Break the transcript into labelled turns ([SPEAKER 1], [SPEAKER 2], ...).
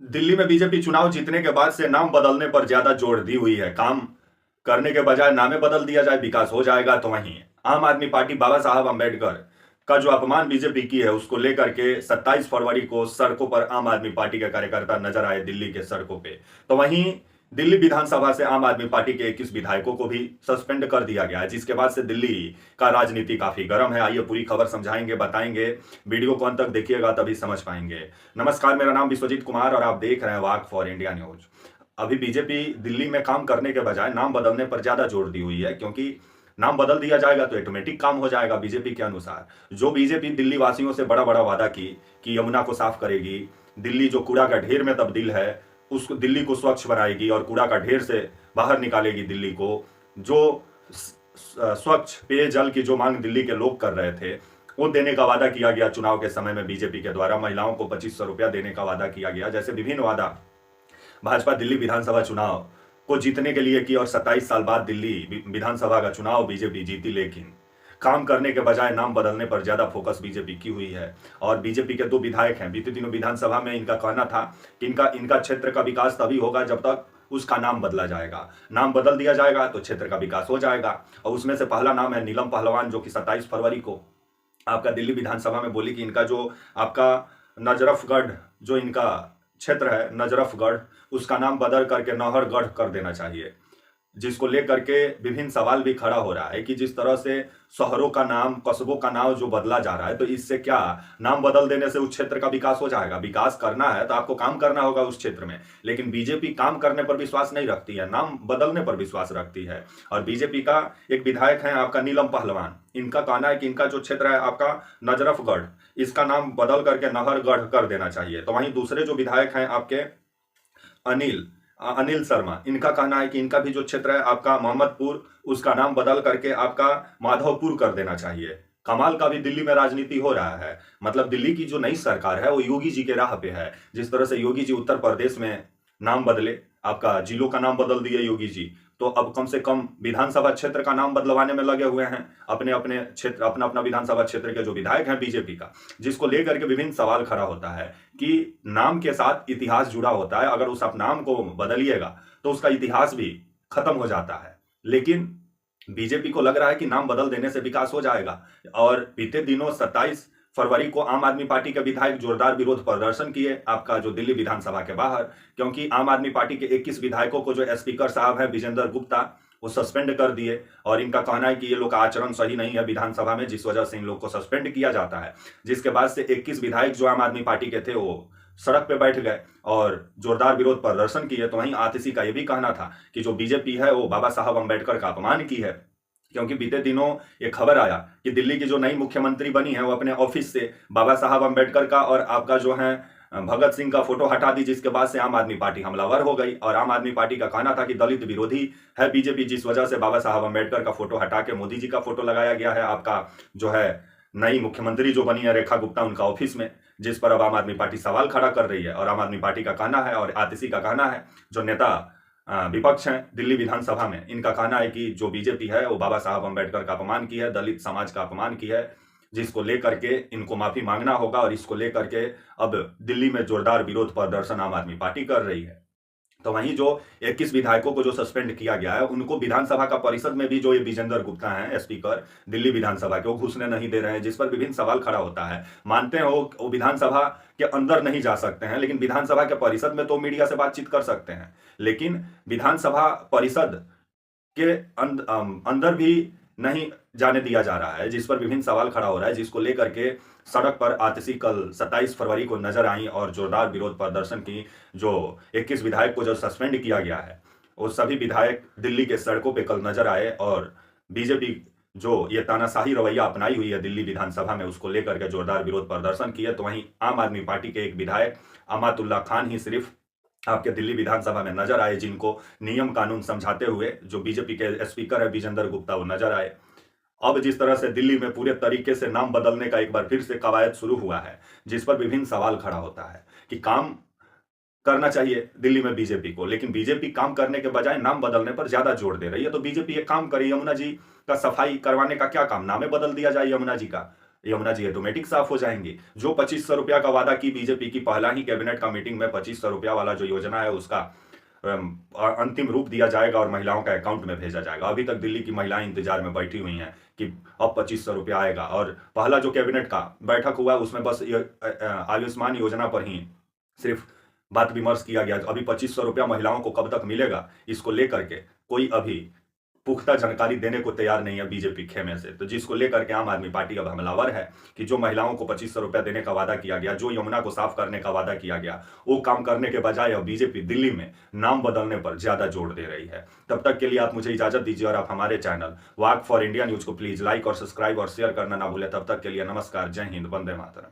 [SPEAKER 1] दिल्ली में बीजेपी चुनाव जीतने के बाद से नाम बदलने पर ज्यादा जोर दी हुई है। काम करने के बजाय नामे बदल दिया जाए, विकास हो जाएगा। तो वहीं आम आदमी पार्टी बाबा साहब अम्बेडकर का जो अपमान बीजेपी की है, उसको लेकर के 27 फरवरी को सड़कों पर आम आदमी पार्टी के कार्यकर्ता नजर आए दिल्ली के सड़कों पे। तो वहीं दिल्ली विधानसभा से आम आदमी पार्टी के 21 विधायकों को भी सस्पेंड कर दिया गया है, जिसके बाद से दिल्ली का राजनीति काफी गर्म है। आइए पूरी खबर समझाएंगे, बताएंगे। वीडियो को अंत तक देखिएगा तभी समझ पाएंगे। नमस्कार, मेरा नाम विश्वजीत कुमार और आप देख रहे हैं वाक फॉर इंडिया न्यूज। अभी बीजेपी दिल्ली में काम करने के बजाय नाम बदलने पर ज्यादा जोर दी हुई है, क्योंकि नाम बदल दिया जाएगा तो ऑटोमेटिक काम हो जाएगा बीजेपी के अनुसार। जो बीजेपी दिल्ली वासियों से बड़ा बड़ा वादा की कि यमुना को साफ करेगी, दिल्ली जो कूड़ा का ढेर में तब्दील है उस दिल्ली को स्वच्छ बनाएगी और कूड़ा का ढेर से बाहर निकालेगी दिल्ली को, जो स्वच्छ पेयजल की जो मांग दिल्ली के लोग कर रहे थे वो देने का वादा किया गया चुनाव के समय में बीजेपी के द्वारा। महिलाओं को 2500 रुपया देने का वादा किया गया। जैसे विभिन्न वादा भाजपा दिल्ली विधानसभा चुनाव को जीतने के लिए की और 27 साल बाद दिल्ली विधानसभा का चुनाव बीजेपी जीती, लेकिन काम करने के बजाय नाम बदलने पर ज्यादा फोकस बीजेपी की हुई है। और बीजेपी के 2 विधायक हैं, बीते दिनों विधानसभा में इनका कहना था कि इनका क्षेत्र का विकास तभी होगा जब तक उसका नाम बदला जाएगा। नाम बदल दिया जाएगा तो क्षेत्र का विकास हो जाएगा। और उसमें से पहला नाम है नीलम पहलवान, जो कि 27 फरवरी को आपका दिल्ली विधानसभा में बोली कि इनका जो आपका नजरफगढ़ जो इनका क्षेत्र है नजरफगढ़, उसका नाम बदल करके नौहरगढ़ कर देना चाहिए। जिसको लेकर के विभिन्न सवाल भी खड़ा हो रहा है कि जिस तरह से शहरों का नाम, कस्बों का नाम जो बदला जा रहा है, तो इससे क्या नाम बदल देने से उस क्षेत्र का विकास हो जाएगा? विकास करना है तो आपको काम करना होगा उस क्षेत्र में। लेकिन बीजेपी काम करने पर विश्वास नहीं रखती है, नाम बदलने पर विश्वास रखती है। और बीजेपी का एक विधायक है आपका नीलम पहलवान, इनका कहना है कि इनका जो क्षेत्र है आपका नजरफगढ़, इसका नाम बदल करके नहरगढ़ कर देना चाहिए। तो वहीं दूसरे जो विधायक हैं आपके अनिल अनिल शर्मा, इनका कहना है कि इनका भी जो क्षेत्र है आपका मोहम्मदपुर, उसका नाम बदल करके आपका माधवपुर कर देना चाहिए। कमाल का भी दिल्ली में राजनीति हो रहा है। मतलब दिल्ली की जो नई सरकार है वो योगी जी के राह पे है। जिस तरह से योगी जी उत्तर प्रदेश में नाम बदले, आपका जिलों का नाम बदल दिए योगी जी, तो अब कम से कम विधानसभा क्षेत्र का नाम बदलवाने में लगे हुए हैं अपने अपने क्षेत्र, अपना अपना विधानसभा क्षेत्र के जो विधायक हैं बीजेपी का। जिसको लेकर के विभिन्न सवाल खड़ा होता है कि नाम के साथ इतिहास जुड़ा होता है। अगर उस आप नाम को बदलिएगा तो उसका इतिहास भी खत्म हो जाता है। लेकिन बीजेपी को लग रहा है कि नाम बदल देने से विकास हो जाएगा। और बीते दिनों 27 फरवरी को आम आदमी पार्टी के विधायक जोरदार विरोध प्रदर्शन किए आपका जो दिल्ली विधानसभा के बाहर, क्योंकि आम आदमी पार्टी के 21 विधायकों को जो स्पीकर साहब हैं विजेंद्र गुप्ता, वो सस्पेंड कर दिए। और इनका कहना है कि ये लोग का आचरण सही नहीं है विधानसभा में, जिस वजह से इन लोग को सस्पेंड किया जाता है। जिसके बाद से 21 विधायक जो आम आदमी पार्टी के थे वो सड़क पे बैठ गए और जोरदार विरोध प्रदर्शन किए। तो वहीं आतिशी का यह भी कहना था कि जो बीजेपी है वो बाबा साहब अम्बेडकर का अपमान की है, क्योंकि बीते दिनों ये खबर आया कि दिल्ली की जो नई मुख्यमंत्री बनी है वो अपने ऑफिस से बाबा साहब अम्बेडकर का और आपका जो है भगत सिंह का फोटो हटा दी, जिसके बाद से आम आदमी पार्टी हमलावर हो गई। और आम आदमी पार्टी का कहना था कि दलित विरोधी है बीजेपी, जिस वजह से बाबा साहब अम्बेडकर का फोटो हटा के मोदी जी का फोटो लगाया गया है आपका जो है नई मुख्यमंत्री जो बनी है रेखा गुप्ता, उनका ऑफिस में। जिस पर अब आम आदमी पार्टी सवाल खड़ा कर रही है। और आम आदमी पार्टी का कहना है और आतिशी का कहना है, जो नेता विपक्ष हैं दिल्ली विधानसभा में, इनका कहना है कि जो बीजेपी है वो बाबा साहब अम्बेडकर का अपमान की है, दलित समाज का अपमान की है, जिसको लेकर के इनको माफी मांगना होगा। और इसको लेकर के अब दिल्ली में जोरदार विरोध प्रदर्शन आम आदमी पार्टी कर रही है। तो वहीं जो 21 विधायकों को जो सस्पेंड किया गया है, उनको विधानसभा का परिषद में भी जो ये विजेंद्र गुप्ता हैं स्पीकर दिल्ली विधानसभा के, वो घुसने नहीं दे रहे हैं, जिस पर विभिन्न सवाल खड़ा होता है। मानते हो वो विधानसभा के अंदर नहीं जा सकते हैं, लेकिन विधानसभा के परिषद में तो मीडिया से बातचीत कर सकते हैं। लेकिन विधानसभा परिषद के अंदर भी नहीं जाने दिया जा रहा है, जिस पर विभिन्न सवाल खड़ा हो रहा है। जिसको लेकर के सड़क पर आतिशी कल 27 फरवरी को नजर आई और जोरदार विरोध प्रदर्शन की। जो 21 विधायक को जो सस्पेंड किया गया है वो सभी विधायक दिल्ली के सड़कों पे कल नजर आए और बीजेपी जो ये तानाशाही रवैया अपनाई हुई है दिल्ली विधानसभा में, उसको लेकर के जोरदार विरोध प्रदर्शन किए। तो वहीं आम आदमी पार्टी के एक विधायक अमातुल्ला खान ही सिर्फ आपके दिल्ली विधानसभा में नजर आए, जिनको नियम कानून समझाते हुए जो बीजेपी के स्पीकर है विजेंद्र गुप्ता वो नजर आए। अब जिस तरह से दिल्ली में पूरे तरीके से नाम बदलने का एक बार फिर से कवायद शुरू हुआ है, जिस पर विभिन्न सवाल खड़ा होता है कि काम करना चाहिए दिल्ली में बीजेपी को, लेकिन बीजेपी काम करने के बजाय नाम बदलने पर ज्यादा जोर दे रही है। तो बीजेपी एक काम करे, यमुना जी का सफाई करवाने का क्या काम, नामे बदल दिया जाए यमुना जी का। यमुना जी ऑटोमेटिक साफ हो जाएंगी। जो 2500 रुपया का वादा की बीजेपी की, पहला ही कैबिनेट का मीटिंग में 2500 रुपया वाला जो योजना है उसका अंतिम रूप दिया जाएगा और महिलाओं का अकाउंट में भेजा जाएगा। अभी तक दिल्ली की महिलाएं इंतजार में बैठी हुई हैं कि अब 2500 रुपया आएगा। और पहला जो कैबिनेट का बैठक हुआ उसमें बस आयुष्मान योजना पर ही सिर्फ बात विमर्श किया गया। अभी 2500 रुपया महिलाओं को कब तक मिलेगा, इसको लेकर के कोई अभी पुख्ता जानकारी देने को तैयार नहीं है बीजेपी खेमे से। तो जिसको लेकर के आम आदमी पार्टी अब हमलावर है कि जो महिलाओं को 2500 रुपया देने का वादा किया गया, जो यमुना को साफ करने का वादा किया गया, वो काम करने के बजाय अब बीजेपी दिल्ली में नाम बदलने पर ज्यादा जोर दे रही है। तब तक के लिए आप मुझे इजाजत दीजिए और आप हमारे channel walk for India news को प्लीज लाइक और सब्सक्राइब और शेयर करना ना भूलें। तब तक के लिए नमस्कार, जय हिंद, वंदे मातरम।